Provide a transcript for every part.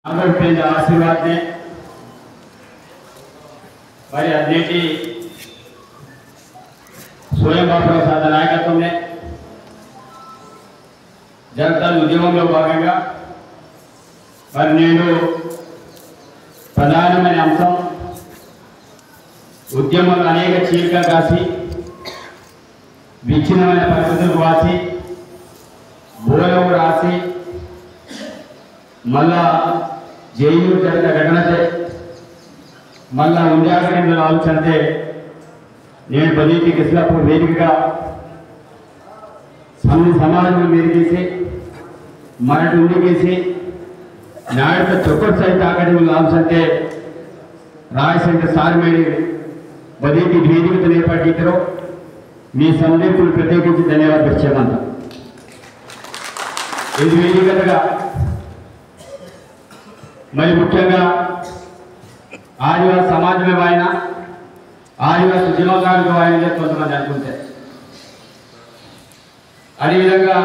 आशीर्वाद ने మరి అన్నిటి స్వయం బాపురావు సార్ నాయకత్వంలో జనతా ఉద్యమంలో భాగంగా మరి నేను ప్రధానమైన అంశం ఉద్యమంలో అనేక చీలికలు కాసి విచ్ఛిన్నమైన పరిస్థితులు రాసి బోలవు రాసి మళ్ళా జైలు జరిగిన ఘటనతే మళ్ళా ఉండాలని ఆలోచనతే నేను బదిలీకి ఇస్లాపూర్ వేదికగా సమాజం మెరిగేసి మరటి ఉండికేసి నాయుడు చొక్కటి సైతం అకాడమీలో ఆలోచనతే రాయశంకర్ సార్మేడి బదిలీకి వేదికతో ఏర్పాటు మీ సందేశాలు ప్రత్యేకించి ధన్యవాదాలు ఇచ్చామంట ఇది వేదికగా మరి ముఖ్యంగా ఆదివాసి సమాజమే ఆయన ఆదివాసి ఉద్యమకారులకు ఆయన కొంతమంది అనుకుంటే అదేవిధంగా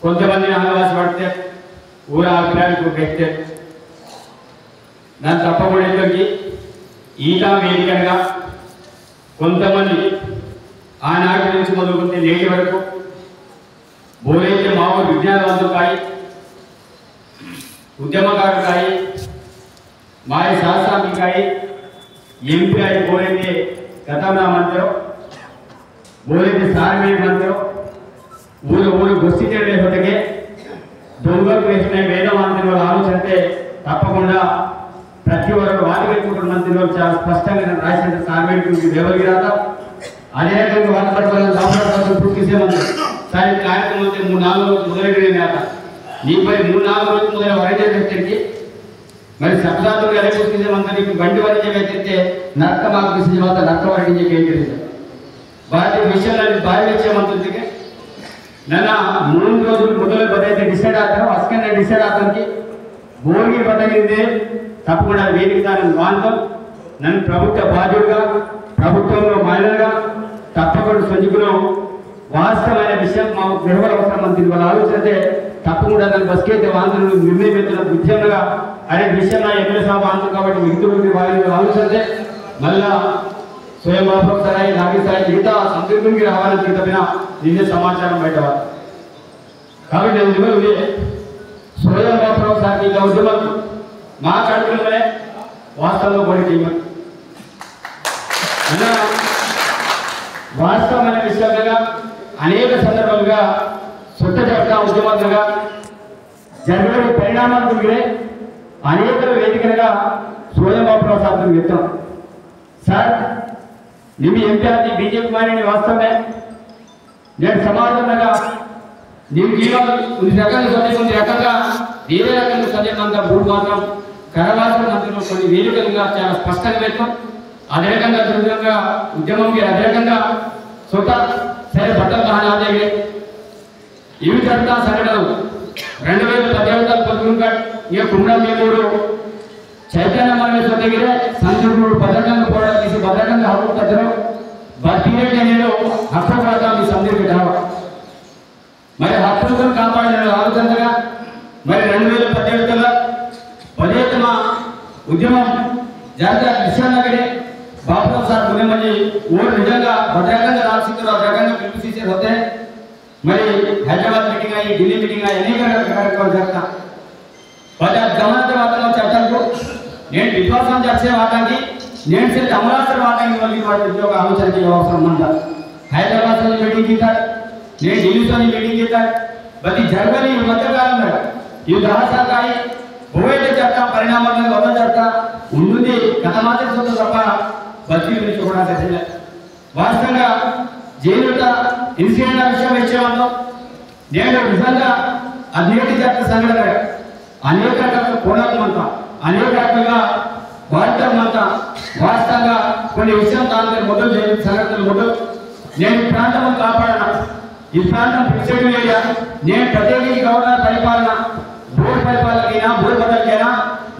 కొంతమందిని ఆదివాసి పడితే ఊర అభిప్రాయాలకు వ్యక్తే దాన్ని తప్పకుండా ఈటా వేదికగా కొంతమంది ఆనాటి నుంచి మొదలుకుంటే నేటి వరకు బోలైతే మామూలు విజ్ఞానవంతులు కాయి ఉద్యమకారులు కాయి మాయ శాస్త్రాంగికాయి ఎంపీ आई बोलेंगे गतमना मंत्रो बोलेंगे सारमेड मंत्रो ऊर ऊर गोष्ठी होते दొంగకు వేసిన వేదమంత్రుల ఆలోచనతే తప్పకుండా ప్రతి ఒక్కరు వాటికి మంత్రులు చాలా స్పష్టంగా రాసిన సార్మేడ్ గురించి దేవగిరాత అదే రకంగా వాటపడవల దాపడవల పూర్తిసే మంత్రి సాయి కార్యక్రమం అయితే 3-4 రోజులు మొదలుగడే నేత నీపై 3-4 రోజులు మొదలు వరదే వ్యక్తికి మరి శబ్దాలు ఎలకొస్తే మంత్రికి బండి వరకే వ్యక్తితే నరక మాకు సినిమాతో నరక వరకే కేంద్రీయ వాటి విషయాలను భావించే మంత్రికి नैना 3 రోజులు మొదలు బదైతే డిసైడ్ అవుతారు అస్కనే డిసైడ్ అవుతానికి భోగి బదైంది తప్పకుండా వేదిక దాని వాంతం నన్ను ప్రభుత్వ బాధ్యుడిగా ప్రభుత్వంలో మహిళగా తప్పకుండా సంజీకులు వాస్తవమైన విషయం మా గృహ అవసరం మంత్రి వాళ్ళ ఆలోచనతే తప్పకుండా నన్ను బస్కేతే వాంతులు నిర్ణయించిన ఉద్యమంగా అనే విషయం నా ఎమ్మెల్యే సభ వాంతం కాబట్టి మిగతా వాళ్ళ ఆలోచనతే మళ్ళా स्वयं बापराई नागेसाई मिगता संदर्भंगी रावाలని తప్పిన నిన్నే సమాచారం బయట కాబట్టి నేను నిమలుగే స్వయం బాపరావు సార్ ఈ ఉద్యమం మా కడుపులోనే వాస్తవంలో బడి టీం అన్న వాస్తవమైన విషయంగా అనేక సందర్భాలుగా సొంత జట్ట ఉద్యమాలుగా జరిగిన పరిణామాల గురించి అనేక వేదికలుగా స్వయం బాపరావు సార్ వ్యక్తం సార్ निमी एमपी बीजेपी मानी वास्तव में ने समाज वेरे रकम सदैव भूड मात्र करवास मंत्री को वेदिक चाल स्पष्ट अदे रकम उद्यम की अदे रकम स्वत सर बटल दहन इवी जगता संघटन 2017 कुमड़ा चैतन्य मन जೊತೆಗೆ ಸಂಜೂರು ಬದಲಾವಣೆ ಕೊಡಲಿಕ್ಕೆ ಬದಲಾವಣೆ ಹಾಕುತ್ತಿದ್ದರು ಬತ್ತಿರೇಟ್ ಏನೇನೋ ಹಕ್ಕುಗಳಾದ ಈ ಸಂದರ್ಭ మరి హక్కులను కాపాడిన ఆలోచనగా మరి 2017లో పదేతమ ఉద్యమం జాతీయ విషయాలకడే బాపురావు సార్ గుణమని ఓర్ నిజంగా భద్రకంగా రాసిస్తున్న రకంగా పిలిపిసే होते మరి హైదరాబాద్ మీటింగ్ అయ్యి ఢిల్లీ మీటింగ్ అయ్యి అనేక కార్యక్రమాలు జరుగుతా పద గమనిత వాతావరణ చట్టాలకు నేను విశ్వాసం చేసే వాటానికి నేను से అమరావతి వాటానికి మళ్ళీ వాటి ఉద్యోగ ఆలోచనకి అవసరం ఉందా హైదరాబాద్ లో మీటింగ్ చేశారు నేను ఢిల్లీలో మీటింగ్ చేశారు బతి జర్మనీ మధ్యకాలంలో ఈ దహసాకాయి భూవేట చట్టం పరిణామాలను వల్ల చట్ట ఉన్నది కథమాత్ర సొంత తప్ప బతి గురించి కూడా తెలియదు వాస్తవంగా జైలుట ఇన్సిడెంట్ విషయం ఇచ్చేవాళ్ళం నేను నిజంగా అధిక చట్ట సంఘటన అనేక రకాల కోణాలంతా అనేక రకాలుగా వార్తలంతా వాస్తవంగా కొన్ని విషయం దాని మొదలు చేసిన సంఘటనలు మొదలు నేను ప్రాంతం కాపాడన ఈ ప్రాంతం ఫిక్స్డ్ ఏరియా నేను ప్రత్యేకించి గవర్నర్ పరిపాలన బోర్డు పరిపాలనకైనా బోర్డు బదలకైనా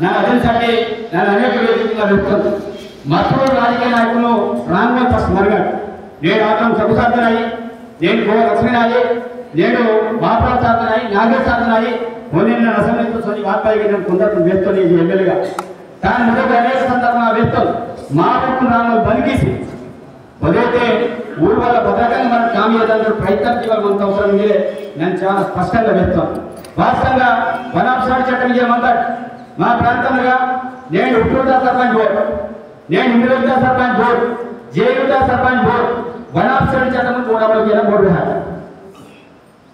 నా అదనసాటి నేను అనేక వేదికగా చెప్తాను మற்றொரு రాజకీయ నాయకులు రాంగ ఫస్ట్ మరగాడు నేను ఆత్మ సభసాధనాయి నేను గో లక్ష్మీనాయి నేను బాపరావు సాధనాయి నాగేశ్ సాధనాయి మొన్న అసెంబ్లీతో సోని వార్పాయికి నేను కొందరు వేస్తాను ఈ ఎమ్మెల్యేగా కానీ ముందుకు అనేక సందర్భంగా వేస్తాను మా రాను బలిగేసి అదైతే ఊరు వల్ల భద్రకంగా మనం కామీయడానికి ప్రయత్నం చేయాలంత అవసరం మీరే నేను చాలా స్పష్టంగా వేస్తాను వాస్తవంగా వనాభసారి చట్టం చేయమంటాడు మా ప్రాంతంలో నేను ఉట్టూరుదా సర్పంచ్ బోర్డు నేను ఇంద్రుదా సర్పంచ్ బోర్డు జేయుదా సర్పంచ్ బోర్డు వనాభసారి చట్టం కూడా బోర్డు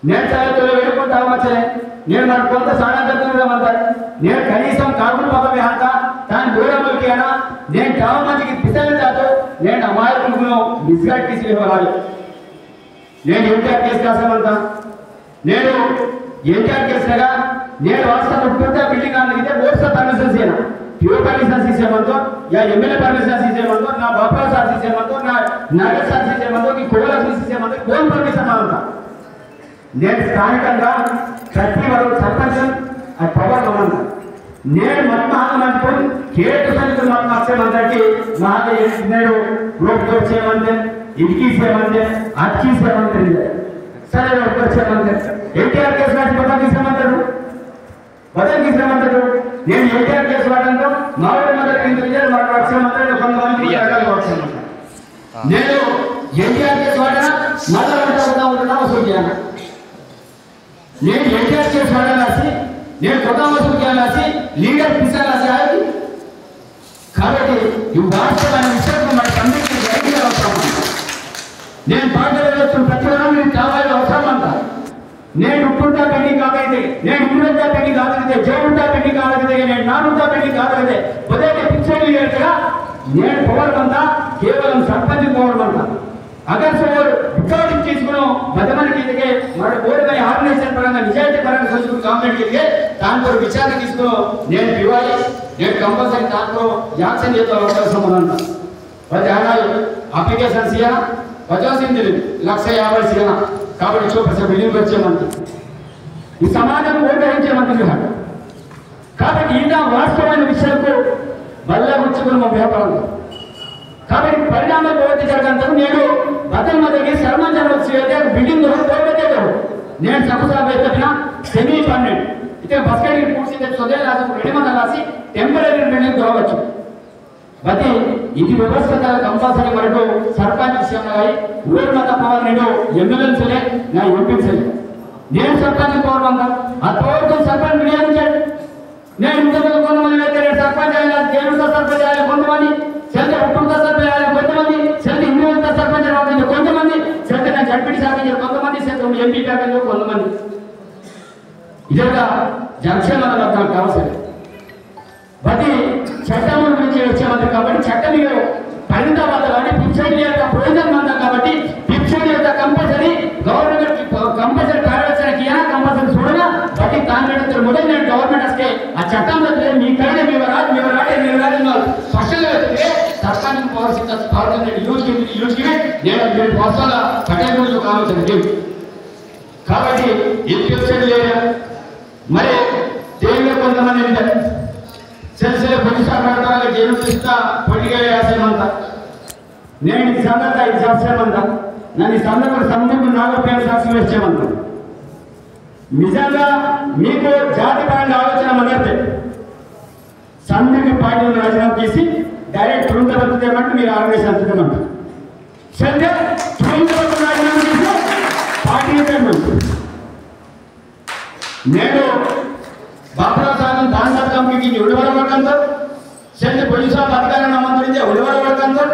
నేను చాలా వేడుకుంటా వచ్చే నేను మనకు కొంత సాధారణమంటాడు నేను కనీసం కాకులు పదవి అంట దాని దూరంలోకి అయినా నేను చాలా మందికి పిసలు తాతో నేను అమాయకులను మిస్గైడ్ చేసి ఇవ్వాలి నేను ఎన్టీఆర్ కేసు రాసామంటా నేను ఎన్టీఆర్ కేసుగా నేను వాస్తవం ఉట్టుంటే బిల్డింగ్ అడిగితే బోర్డ్స్ పర్మిషన్స్ అయినా ప్యూర్ పర్మిషన్స్ ఇచ్చేయమంతో యా ఎమ్మెల్యే పర్మిషన్స్ ఇచ్చేయమంతో నా బాపరావు సార్ ఇచ్చేయమంతో నా నాగర్ సార్ ఇచ్చేయమంతో ఈ కోలకి ఇచ్చేయమంతో కోన్ పర్మిషన్ అంతా నేను స్థానికంగా ప్రతి వరకు సర్పంచ్ అది పవర్ ఉన్నా నేను మహామంత్రి కేటు సైనికులు మాకు వచ్చేమంతటి మాకు నేను రోడ్డు వచ్చేయమంటే ఇంటికి ఇచ్చేయమంటే అచ్చి ఇచ్చేయమంటే సరే రోడ్డు వచ్చేయమంటే ఎన్టీఆర్ కేసు రాసి బదల్ ఇచ్చేయమంటాడు నేను ఎన్టీఆర్ కేసు వాడంతో మా ఊరి మొదటి మాకు వచ్చేయమంటాడు కొంతమంది నేను ఎన్టీఆర్ కేసు వాడినా మళ్ళా వసూలు చేయాలి నేను ఎన్టీఆర్ కేసు వాడాలి నేను కొత్త వసూలు చేయాలి లీడర్ పిసాలి కాబట్టి ఈ వాస్తవమైన విషయం మనకు అందరికీ గట్టిగా అవసరం నేను పాటలు ప్రతి వారం నేను కావాలి అవసరం అంట నేను ఉప్పుంటా పెళ్లి కాగలిగితే నేను ఇంద్రుంటా పెళ్లి కాగలిగితే జైలుంటా పెళ్లి కాగలిగితే నేను నానుంటా పెళ్లి కాగలిగితే ఉదయం పిక్చర్లు చేయగా నేను పవర్ అంతా కేవలం సర్పంచ్ పవర్ అంతా అగర్ సార్ రికార్డింగ్ తీసుకుని మధ్యమని కిందకే మరి ఓడిపోయి ఆర్గనైజేషన్ పరంగా నిజాయితీ పరంగా సోషల్ కాంప్లైంట్ కిందకే దాంతో విచారణ తీసుకుని నేను ఇవ్వాలి నేను కంపల్సరీ దాంట్లో యాక్షన్ చేసే అవకాశం ఉందంట 10 ఏడాది అప్లికేషన్స్ ఇయ్యా 50 1,50,000 ఇయ్యా కాబట్టి చూపేసే బిల్డింగ్ వచ్చేమంటే ఈ సమాజం ఓటేయించేమంటుంది కాబట్టి ఇంకా వాస్తవమైన విషయాలకు బల్ల ముచ్చుకుని మా వ్యాపారం కాబట్టి పరిణామాలు ప్రవర్తి జరగంతా నేను బతల్ మధ్యకి సర్మంజన్ వచ్చి బిల్డింగ్ నేను సభసాబ్ చెప్పిన సెమీ పర్మనెంట్ ఇక బస్కెట్ పూర్తి సొదే రాసి 2 మంది రాసి టెంపరీ బిల్డింగ్ కావచ్చు బతి ఇది వ్యవస్థ కంపల్సరీ మనకు సర్పంచ్ విషయంలో ఊరు మత పవర్ నేను ఎమ్మెల్యేలే నా ఎంపీసీ నేను సర్పంచ్ పవర్ అంతా ఆ పవర్తో సర్పంచ్ వినియోగించాడు నేను ఇంతకుముందు కొంతమంది అయితే సర్పంచ్ అయినా దేవుడితో సర్పంచ్ అయ్యాలి కొంతమంది చెంత ఉప్పుడుతో సర్పంచ్ అయ్యాలి కొంతమంది చెంత ఇండివిజువల్తో సర్పంచ్ అవ్వాలి కొంతమంది చెంత నా జడ్పీటీ సర్పంచ్ కొంతమంది చెంత ఎంపీ ప్యాకేజ్ కొంతమంది ఇదొక జంక్షన్ నాకు అవసరం బతి చట్టం గురించి వచ్చేమంటారు కాబట్టి చట్టం పరిణితవాద కానీ పిప్సైడ్ యొక్క ప్రయోజనం అంతా కాబట్టి పిప్సైడ్ యొక్క కంపల్సరీ గవర్నమెంట్ కంపల్సరీ కార్యదర్శనకి కంపల్సరీ చూడగా బట్టి దాని మొదలు నేను గవర్నమెంట్ వస్తే ఆ చట్టంలో మీ కైనా మీరు రాదు స్పష్టంగా వెళ్తే సర్కానికి పవర్ యూజ్ నేను మీరు వస్తాగా పట్టణ కావచ్చు కాబట్టి ఇది పిప్సైడ్ లేదా మరి దేవుడు కొంతమంది సెల్సిలో పొడిసాడతారు జైలు తీస్తా పొడిగా వేసేమంతా నేను ఈ సందర్భ ఇది చేసేమంతా నన్ను ఈ సందర్భం నాలుగు పేరు సాక్షి వేసేమంతా నిజంగా మీకు జాతి పరంగా ఆలోచన మొదలైతే సంధికి పార్టీలను రాజీనామా చేసి డైరెక్ట్ తురుంతవరకు చేయమంటే మీరు ఆర్గనైజేషన్ అంచుకోమంటారు సరే తురుంతవరకు రాజీనామా చేసి పార్టీ నేను బాపరావు సాగం దాని కంపెనీకి ఉడివర పడకంతో చెంది పోలీసు అధికారాన్ని అమ్మంతరించే ఉడివర పడకంతో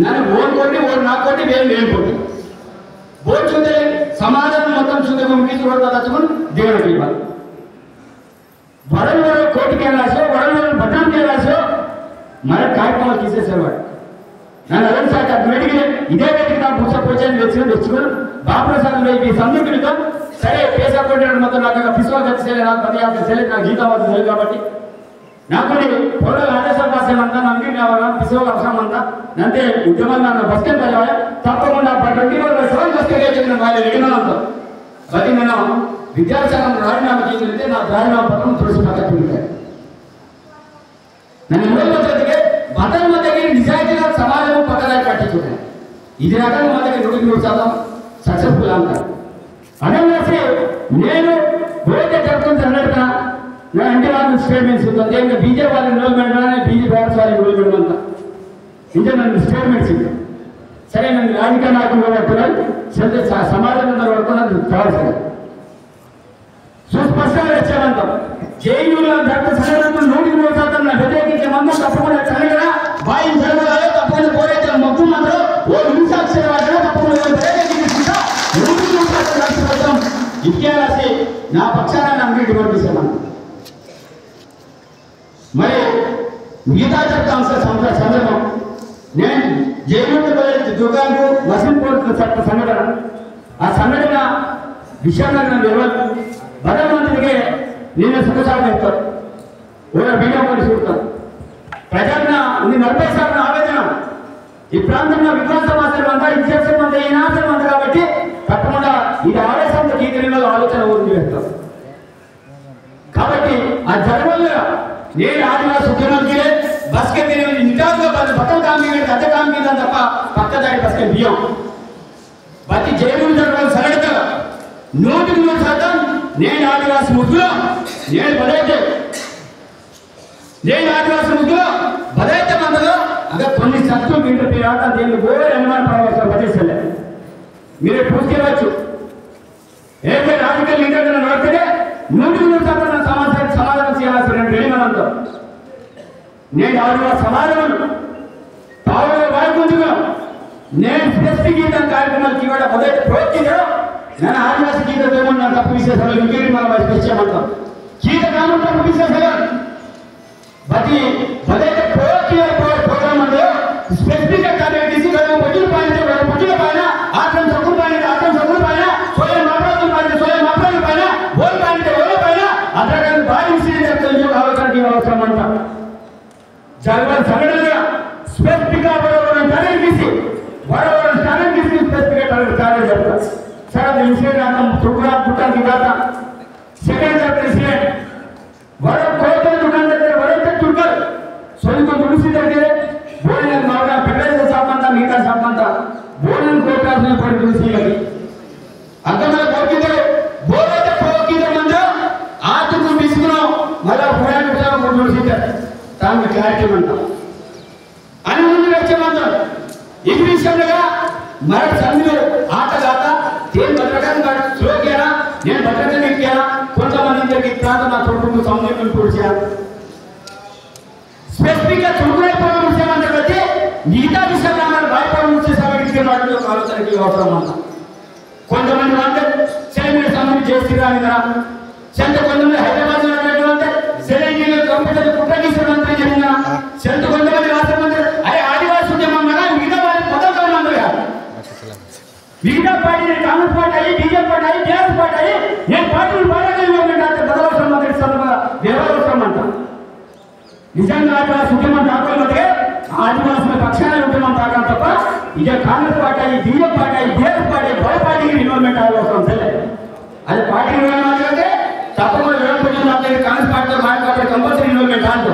నన్ను ఓన్ కొట్టి ఓన్ నాకు కొట్టి వేలు కొట్టి ఓన్ చూస్తే సమాజం మొత్తం చూస్తే ముఖ్య చూడతా తచ్చుకొని దేవుడికి ఇవ్వాలి వడలు కోటికి వెళ్ళాసో వడలు బట్టానికి వెళ్ళాసో మన కార్యక్రమాలు తీసేసేవాడు నన్ను అదే సార్ అడ్మిట్గా ఇదే వ్యక్తికి నా పుస్తక పోచాన్ని తెచ్చుకొని బాపరావు ఈ సందుకుడితో సరే పేసా కొట్టాడు మొత్తం నాకు పిసువా తెలిసేది నాకు 10,50 తెలియదు నాకు జీతం అవుతుంది తెలియదు కాబట్టి నాకు పొడవు ఆదేశాలు రాసేమంతా నమ్మి కావాలా పిసువ అవసరం అంతా అంతే ఉద్యమం నన్ను బస్కెట్ వెళ్ళాలి తప్పకుండా 20 రోజులు బస్కెట్ చెప్పిన వాళ్ళు రెడీమనంతా బతి నేను విద్యాశాఖం రాజీనామా చేసితే నా రాజీనామా పత్రం తులసి పక్కన నన్ను మూడు మధ్యకి బతల మధ్యకి నిజాయితీగా సమాజం పక్కదారి పట్టించుకున్నాను ఇది రకంగా మధ్యకి 100% సక్సెస్ఫుల్ అంటారు అదే నేను ఓకే జరుగుతుంది సంఘటన అంటి స్టేట్మెంట్స్ ఇంకా బీజేపీ వాళ్ళ ఇన్వాల్వ్మెంట్ బీజేపీ వాళ్ళ ఇన్వాల్వ్మెంట్ అంతా ఇంకా నన్ను స్టేట్మెంట్స్ ఇంకా సరే నన్ను రాజకీయ నాయకులు పడుతున్నాను సమాజంలో పడుతున్నది కావాల్సింది సుస్పష్టంగా వచ్చామంటాం జైలులో డాక్టర్ సంఘటనలు 100% వ్యతిరేకించే మందం తప్పకుండా చల్లగా బాయి జరగాలో తప్పకుండా పోరాటం మొక్కు మాత్రం ఓ నిమిషాక్షర వాటిలో తప్పకుండా వ్యతిరేకించుకుంటా 100% రాష్ట్రం ఇతిహాసి నా పక్షాన్ని అంగీటి పంపిస్తామని మరి మిగతా చెప్తాం సార్ సందర్భం నేను జైలు దుర్గాకు వసంతపూర్ చట్ట సంఘటన ఆ సంఘటన విషయంలో నన్ను తెలియదు భగవంతుడికి నేను సుఖసాగు చెప్తాను ఓ వీడియో కొని చూస్తాను ప్రజన్న ఇది 40 శాతం ఆవేదన ఈ ప్రాంతంలో విధ్వంసమాసం అంతా ఇన్సెప్షన్ అంతా ఈనాశనం అంతా కాబట్టి తప్పకుండా ఇది ఆవేశంతో గీతలలో ఆలోచన ఊరికి వేస్తాం కాబట్టి ఆ జన్మల్లో నేను ఆదివాసి ఉద్యమంకి బస్కే నిజంగా పక్కన కామి అద్దె కామి తప్ప పక్కదారి బస్కే బియ్యం ప్రతి జైలు జరగాలి సరళత 100% నేను ఆదివాసి ముద్దులో నేను బలైతే బలైతే మందలో అదే కొన్ని శత్రువు ఇంటి ఆట దీన్ని గోడ నిర్మాణ ప్రవేశం పదేసలే మీరే పూర్తివచ్చు ఏదైతే రాజకీయ లీడర్ నడిపితే 100% సమాధానం చేయాల్సిన రెడీమనంతో నేను ఆదివాసి సమాధానం పావుల వాయుకుంటుగా నేను స్పెసిఫిక్ గీతం కార్యక్రమాలకి కూడా మొదటి ప్రోత్సహించడం నేను ఆదివాసి గీతం ఏమన్నా తప్పు విశేషాలు ఇంకేమి మనం వచ్చేయమంటాం గీత కాకుండా తప్పు విశేషాలు ప్రతి మొదటి ప్రోగ్రామ్ అంటే స్పెసిఫిక్ గా టార్గెట్ చేసి పొద్దుల పైన ఆటం సొక్కుల పైన స్వయం మాట్లాడుతున్న పైన ఓల్ పైన అక్కడ భారీ విషయం అవసరం అంట జరగాలి సంఘటనగా స్పెసిఫిక్ గా టార్గెట్ చేసి స్పెసిఫిక్ గా టార్గెట్ చెప్తారు సార్ అది విషయం అంటాం తుర్గా పుట్టానికి కాక సెకండ్ చాప్టర్ ఇన్సిడెంట్ కోరికల దుకాణం దగ్గర వరంతా తుర్కలు సొంత తులసి దగ్గర బోర్డు మామూలుగా పెట్రోల్ షాప్ అంతా మిగతా షాప్ అంతా బోర్డును కోరుకాల్సిన పడి తులసిలకి అర్థంలో కోరికలు బోర్డు పోకిన మంది ఆతుకు తీసుకున్నాం మళ్ళా పోయాడు తులసి దానికి క్లారిటీ అంటాం అని ముందు వచ్చేమంటాం ఈ విషయంలో మరొక సందులో ఆటగాక నేను భద్రకంగా స్లోకేనా నేను భద్రకంగా ఎక్కానా కొంతమంది దగ్గరికి ప్రాంతం నా తోడుకు సంబంధం కూర్చాను స్పెసిఫిక్ గా చురుకులైపోవడం విషయం అంటే బట్టి మిగతా విషయంలో భయపడడం వచ్చే సమయానికి వాటిలో ఆలోచనకి అవసరం అన్న కొంతమంది అంటే సెలబ్రిటీ సంబంధం చేస్తున్నారు కదా చెంత కొంతమంది హైదరాబాద్ అంటే సెలబ్రిటీ కంప్యూటర్ కుట్రగీశ్వరంతా జరిగిన చెంత కొంతమంది రాష్ట్ర మంత్రి అరే ఆదివాసి ఉద్యమం కదా మిగతా వారి పథకాలు అందరు మిగతా పార్టీ కాంగ్రెస్ పార్టీ అయ్యి బీజేపీ పార్టీ అయ్యి టీఆర్ఎస్ పార్టీ అయ్యి నేను పార్టీలు బదలవసరం దేవవసరం అంట నిజంగా ఆదివాసి ఉద్యమం కాకపోతే ఆదివాసుల పక్షాన ఉద్యమం కాక తప్ప ఇదే కాంగ్రెస్ పార్టీ అయ్యి బీజేపీ పార్టీ అయ్యి టీఆర్ఎస్ పార్టీ బల పార్టీకి ఇన్వాల్వ్మెంట్ అవసరం సరే అది పార్టీ ఇన్వాల్వ్మెంట్ అంటే తప్పకుండా వివరించడం కాంగ్రెస్ పార్టీతో మాట్లాడే కంపల్సరీ ఇన్వాల్వ్మెంట్ అంటూ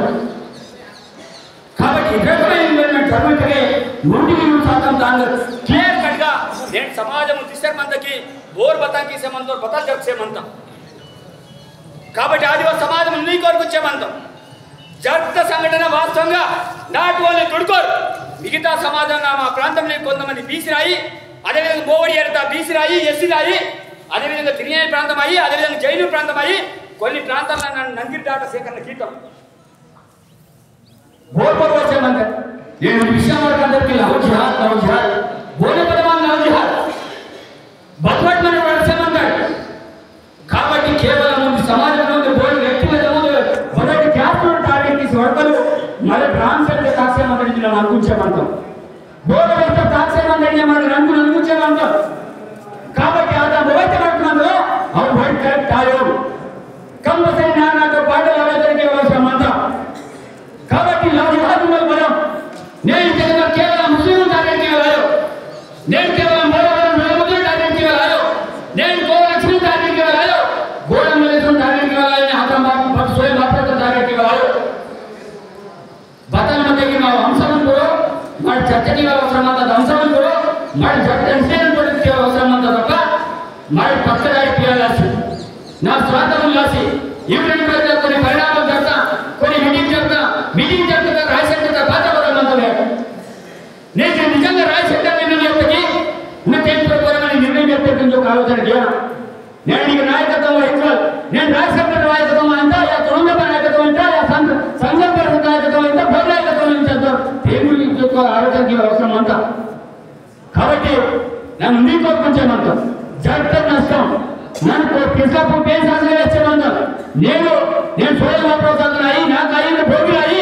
కాబట్టి ఇతరుల ఇన్వాల్వ్మెంట్ జరుగుతుంది 100% దాన్ని క్లియర్ కట్ గా నేను సమాజం దిశమంతకి ఓర్ బతాకి సేమంతో బతాల్ జప్ సేమంతం కాబట్టి ఆదివాసి సమాజం నీ కొరకు వచ్చేమంతం జరిగిన సంఘటన వాస్తవంగా నాటి వాళ్ళని తుడుకోరు మిగతా సమాజంగా మా ప్రాంతంలో కొంతమంది బీసీ రాయి అదేవిధంగా మోవడి ఎడతా బీసీ రాయి ఎస్సీ రాయి అదేవిధంగా తిరియాయి ప్రాంతం అయ్యి అదేవిధంగా జైలు ప్రాంతం అయ్యి కొన్ని ప్రాంతాల్లో నన్ను నందిరి దాట సేకరణ గీతం బోర్పర్ వచ్చేమంటే నేను విషయం వరకు అందరికీ లవ్ జిహాద్ బోధ పదమాన్ లవ్ జిహాద్ బద్వట్మని వచ్చేమంటాడు కాబట్టి కేవలం సమాజంలో బోర్డు వ్యక్తిగత మొదటి క్యాస్ట్ను టార్గెట్ చేసి వర్గలు మళ్ళీ ట్రాన్స్జెండర్ తాక్షేమంతరించి నన్ను అనుకుంచేమంటాం బోర్డు వ్యక్తి తాక్షేమంతరించి మన రంగులు అనుకుంచేమంటాం కాబట్టి ఆ మొదటి పడుతున్నందులో అవును వైట్ కరెక్ట్ కాదు కంపల్సరీ నాతో పాటు ఎవరైతే అవసరం అంటాం కాబట్టి లవ్ జిహాద్ మనం నేను కేవలం ముస్లిం టార్గెట్కి వెళ్ళాలి నేను కేవలం ముస్లిం టార్గెట్కి వెళ్ళాలి నేను గోలక్ష్మి టార్గెట్కి వెళ్ళాలి గోడమల్లేశ్వరం టార్గెట్కి వెళ్ళాలి స్వయం బాప్త టార్గెట్కి వెళ్ళాలి బతల మధ్యకి మా వంశంలో మన చర్చకి అవసరం అంత వంశంలో మన చర్చ అవసరం అంత తప్ప మన పక్కదారి పిల్లలాసి నా స్వాతంత్రం లాసి ఈవినింగ్ కొన్ని పరిణామాలు జరుగుతా, కొన్ని మీటింగ్ జరుగుతా రాజశేఖర బాధపడాలంటే నేను నిజంగా రాజశేఖర నిర్ణయం చెప్తే ఉన్నతేశ్వరమని నిర్ణయం చెప్పేందుకు ఒక ఆలోచన చేయను. నేను నీకు నాయకత్వం వహించాలి. నేను రాజశేఖర నాయకత్వం అంతా, తొమ్మిది నాయకత్వం అంతా, సంఘం పరిస్థితి నాయకత్వం అంతా, భోజ నాయకత్వం చేద్దాం. దేవుడికి ఆలోచనకి అవసరం అంతా. కాబట్టి నన్ను నీ కోరుకుంటామంటాం. జగన్ నష్టం నన్ను కృష్ణాపూర్ పేరు శాసనం వేసేమంటాం. నేను సోదరు ప్రోత్సాహనాయి నాకు అయిన భోగిరాయి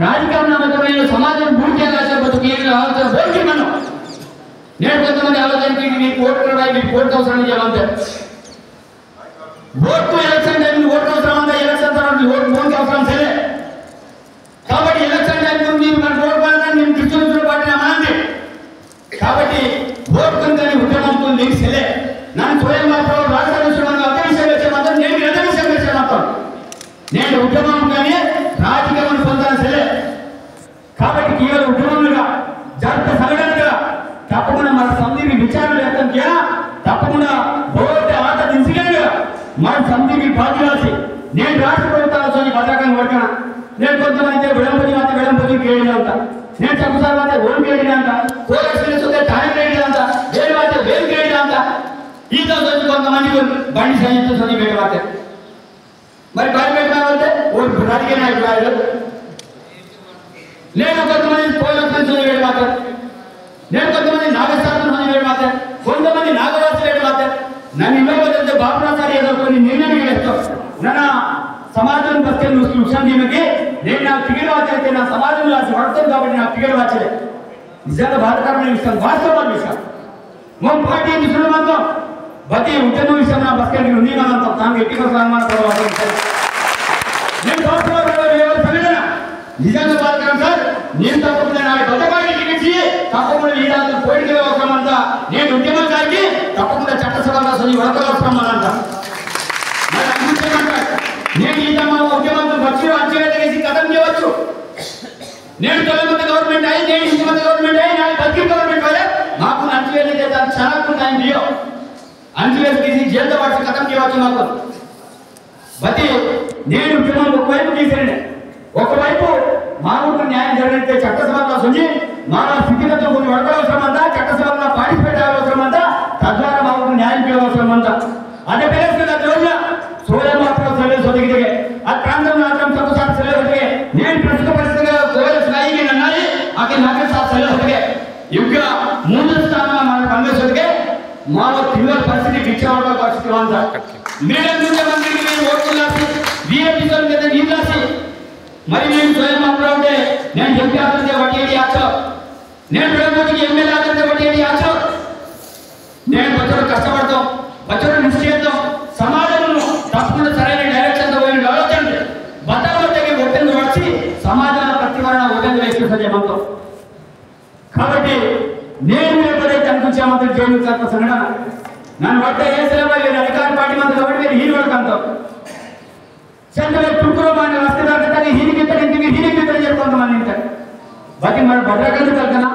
రాజకీయ సమాజం పూర్తి బతుకు ఆలోచన భోగి మనం. నేను కొంతమంది ఆలోచనకి మీకు ఓటు మీకు ఓటు అవసరం చేయాలంటే ఓటు ఎలక్షన్ టైం ఓటు అవసరం అంతా ఎలక్షన్ తర్వాత ఓటుకి అవసరం సరే. కాబట్టి ఎలక్షన్ టైం మీరు మన ఓటు పడాలని నేను కృష్ణ పార్టీ అమ్మంది. కాబట్టి ఓటుకుందని ఉద్యమంతో నీకు సెలే నన్ను స్వయం రాష్ట్ర విషయంలో ఒక విషయం వచ్చేమంతా నేను ఎంత విషయం వచ్చేమంటాం. నేను ఉద్యమం కానీ రాజకీయం పొందాను సరే. కాబట్టి కేవలం ఉద్యమంగా జాగ్రత్త సగడంగా తప్పకుండా మన సమితికి విచారణ వ్యక్తం చేయాలా. తప్పకుండా బోర్డు ఆట దించగా మన సమితికి బాధ్యరాసి నేను రాష్ట్ర ప్రభుత్వాలతో భద్రకంగా పట్టిన. నేను కొంతమంది విడంపతి కేడిన అంట, నేను చక్కసారి అయితే ఓన్ కేడిన అంట, కోరక్షణ టాయిం కేడిన అంట, వేరు అయితే వేరు కేడిన అంట. ఈతో కొంతమంది బండి సైన్స్ పెట్టబడతాయి. మరి బయట పెట్టాలంటే ఓ రాజకీయ నాయకులు నేను కొంతమంది కోరక్షణ పెట్టబడతారు. నేను కొంతమంది నాగశాస్త్రం పెట్టబడతారు, కొంతమంది నాగవాసి పెట్టబడతారు. నన్ను ఇవ్వకపోతే బాబురాసారి ఏదో కొన్ని నిర్ణయం చేస్తాం. నన్న సమాజం బస్తే విషయం దీనికి నేను నాకు టికెట్ వాచైతే నా సమాజంలో అది పడుతుంది. కాబట్టి నాకు టికెట్ వాచలే నిజంగా బాధకరమైన విషయం, వాస్తవాల విషయం. మనం పార్టీ విషయంలో మాత్రం ప్రతి ఉద్యమ విషయం నా బస్కెట్ ఉంది. మనం తాను ఎట్టి నేను నిజంగా బాధకరం సార్. నేను తప్పకుండా నా బతకాన్ని టికెట్ తప్పకుండా ఈ రాత్రి పోయిన అవసరం అంతా. నేను ఉద్యమం కాకి తప్పకుండా చట్టసభలో వడకవసరం అంట. నేను ఈ ఉద్యమంతో వచ్చి అంచెవేసి కథం చేయవచ్చు. నేను 9 మంది గవర్నమెంట్ అయ్యి, నేను 20 మంది గవర్నమెంట్ అయ్యి, నాకు 10 గవర్నమెంట్ అయ్యా మాకు అంచెవేసి చాలా ఆయన చేయవు. అంచెవేసి తీసి జైలుతో పట్టి కథం చేయవచ్చు మాకు. బతి నేను ఉద్యమం ఒకవైపు తీసేయండి, ఒకవైపు మానవుడు న్యాయం జరిగితే చట్టసభలో వచ్చి మన స్థితిగతులు కొన్ని వడకవసరం అంతా, చట్టసభలో పార్టిసిపేట్ అవ్వవసరం అంతా, తద్వారా మాకు న్యాయం చేయవసరం అంతా. అదే పేరు రోజున సోయం మాత్రం సెలవు సొదిగితే ఆ ప్రాంతం మాత్రం చక్కసారి సెలవు ಹೊತ್ತಿಗೆ నేను ప్రస్తుత పరిస్థితిగా కోరస్ నాయికి నన్నాయి ಆಕೆ ನಾಲ್ಕು ಸಾತ್ ಸಲ ಹೊತ್ತಿಗೆ ಈಗ ಮೂಲ ಸ್ಥಾನ మన కాంగ్రెస్ ಹೊತ್ತಿಗೆ మావ తిరువల పరిస్థితి భిక్షావడ పరిస్థితి ಅಂತ మేడం ముందే మందికి నేను ఓట్లాసి విఐపి సోల్ మీద నీలాసి మరి నేను స్వయం మాట్లాడితే నేను ఎంపీ ఆదంతే వటియేడి ఆచో నేను ప్రజలకి ఎమ్మెల్యే ఆదంతే వటియేడి ఆచో నేను బచ్చరు కష్టపడతాం బచ్చరు నిశ్చయిద్దాం సమాజంలో తప్పకుండా సరైన డైరెక్షన్ తో పోయిన ఆలోచన బతావతకి ఒట్టెందు వచ్చి సమాజాల ప్రతివరణ ఒట్టెందు వేసుకుంటాం. కాబట్టి నేను ఎప్పుడైతే అనిపించామంటే జైలు తప్ప సంఘటన నన్ను వద్ద ఏ సెలవు లేదు అధికార పార్టీ మంది కాబట్టి మీరు హీరో అంటాం చంద్ర టుకురో మన వస్తున్నారు హీనికిద్దరు చెప్పుకుంటామని ఇంటారు బాకీ మన భద్రకండి కల్కన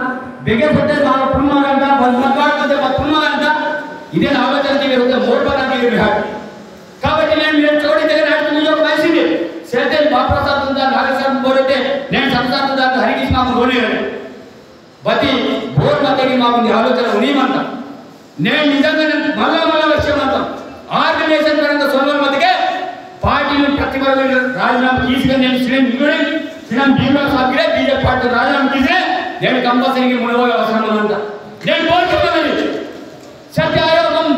బిగ్గెస్ట్ మన పుణ్యమంట మధ్య పుణ్యమంట ఇదే ఆలోచనకి విరుద్ధ మూఢపరానికి విహాడు. కాబట్టి నేను చోటి దగ్గర నాటుకు వయసింది సేతే బాప్రసాద్ ఉందా నాగేశ్వరం బోరైతే నేను సంసారం దాకా హరికృష్ణ మాకు పోలేరు బతి బోర్ మధ్యకి మాకు ఆలోచన ఉన్నీమంట. నేను నిజంగా మళ్ళా విషయం అంటాం ఆర్గనైజేషన్ పరంగా సోమవారం మధ్యకే పార్టీలు ప్రతిభాలు రాజీనామా తీసుకుని నేను శ్రీరామ్ భీమా సాగిరే బీజేపీ పార్టీ రాజీనామా తీసినే నేను కంపల్సరీకి మునిపోయే అవసరం అంట. నేను కోరుకున్నాను సత్య ఆయోగం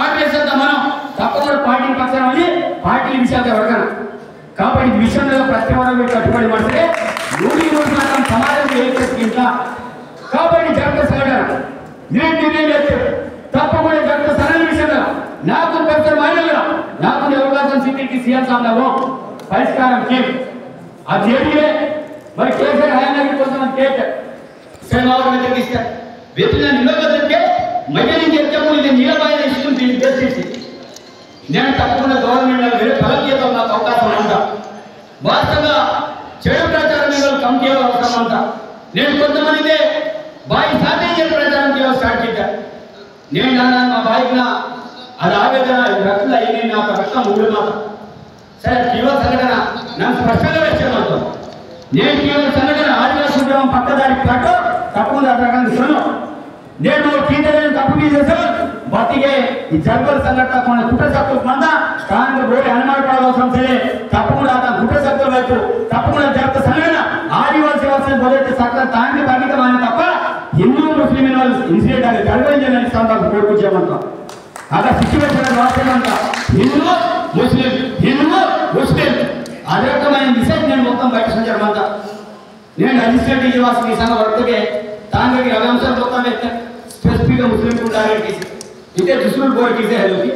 ఆర్గనైజేషన్ మనం తప్పకుండా పార్టీ పక్షాన అని పార్టీ విషయాలు అడగను. కాబట్టి ఈ విషయంలో ప్రతివారం కట్టుబడి పడితే 100% సమాజం ఏర్పడుతుందా. కాబట్టి జాగ్రత్త సగడ నేను నిర్ణయం చేస్తే తప్పకుండా జాగ్రత్త సరైన విషయంలో నాకు పెద్ద మహిళలు నాకు అవకాశం సిటీకి సీఎం సాంలో పరిష్కారం అది జరిగే మరి కేసీఆర్ హయాంలో కొంతమంది కేసీఆర్ సేవాలు ఇస్తారు వ్యక్తుల నిలబడితే మహిళకి ఎత్తప్పుడు ఇది నీలబాయి ఇస్తుంది చేసేసి నేను తప్పకుండా గవర్నమెంట్ వేరే ఫలకీయతో నాకు అవకాశం అంట. వాస్తవంగా చెడు ప్రచారం మీద కమిటీ అవసరం అంట. నేను కొంతమంది బాయి సాధ్యం ప్రచారం చేయాలి స్టార్ట్ చేశా. నేను మా బాయికి అది ఆవేదన రక్తం అయ్యి నాకు రక్తం ఊడి మాట సరే కేవలం సంఘటన నన్ను స్పష్టంగా వచ్చాను. నేను కేవలం సంఘటన ఆదివాసీ ఉద్యమం పక్కదారికి పట్టు తప్పకుండా అతను నేను కీటలను తప్పు చేశాను బతికే ఈ జరుగుల సంఘటన కొన్ని కుట్ర శక్తులు మంద కానీ రోడ్డు అనుమానపడవలసిన సరే తప్పకుండా అతను కుట్ర శక్తుల వైపు తప్పకుండా జరుగుత సంఘటన ఆదివాసీ వర్షం మొదటి సకల తాండ్రి పరిమితమైన తప్ప హిందూ ముస్లిం ఇన్సిడెంట్ అది జరగని సందర్భం కోరుకుంటామంటాం. అలా సిచ్యువేషన్ రాష్ట్రమంట హిందూ ముస్లిం అదే రకమైన డిసైడ్ నేను మొత్తం బయట సంచరమంతా నేను అధిష్టానికి నివాసం ఈ సంఘ వర్తకే तांगे आरामसर होता है स्पेसिफिक मुस्लिम को टारगेट किसी इतने दूसरे बोर किसे है लोगी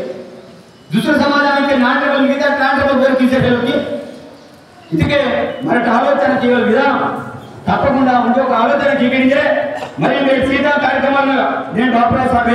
दूसरे समाज में के नाटक गीता ट्रांसफर बोर किसे है लोगी इतने मराठ आलोचना केवल विधान తప్పకుండా ఇంకొక ఆలోచన జీవించే మరి మీరు సీతా కార్యక్రమాలను నేను బాపురావు సాబ్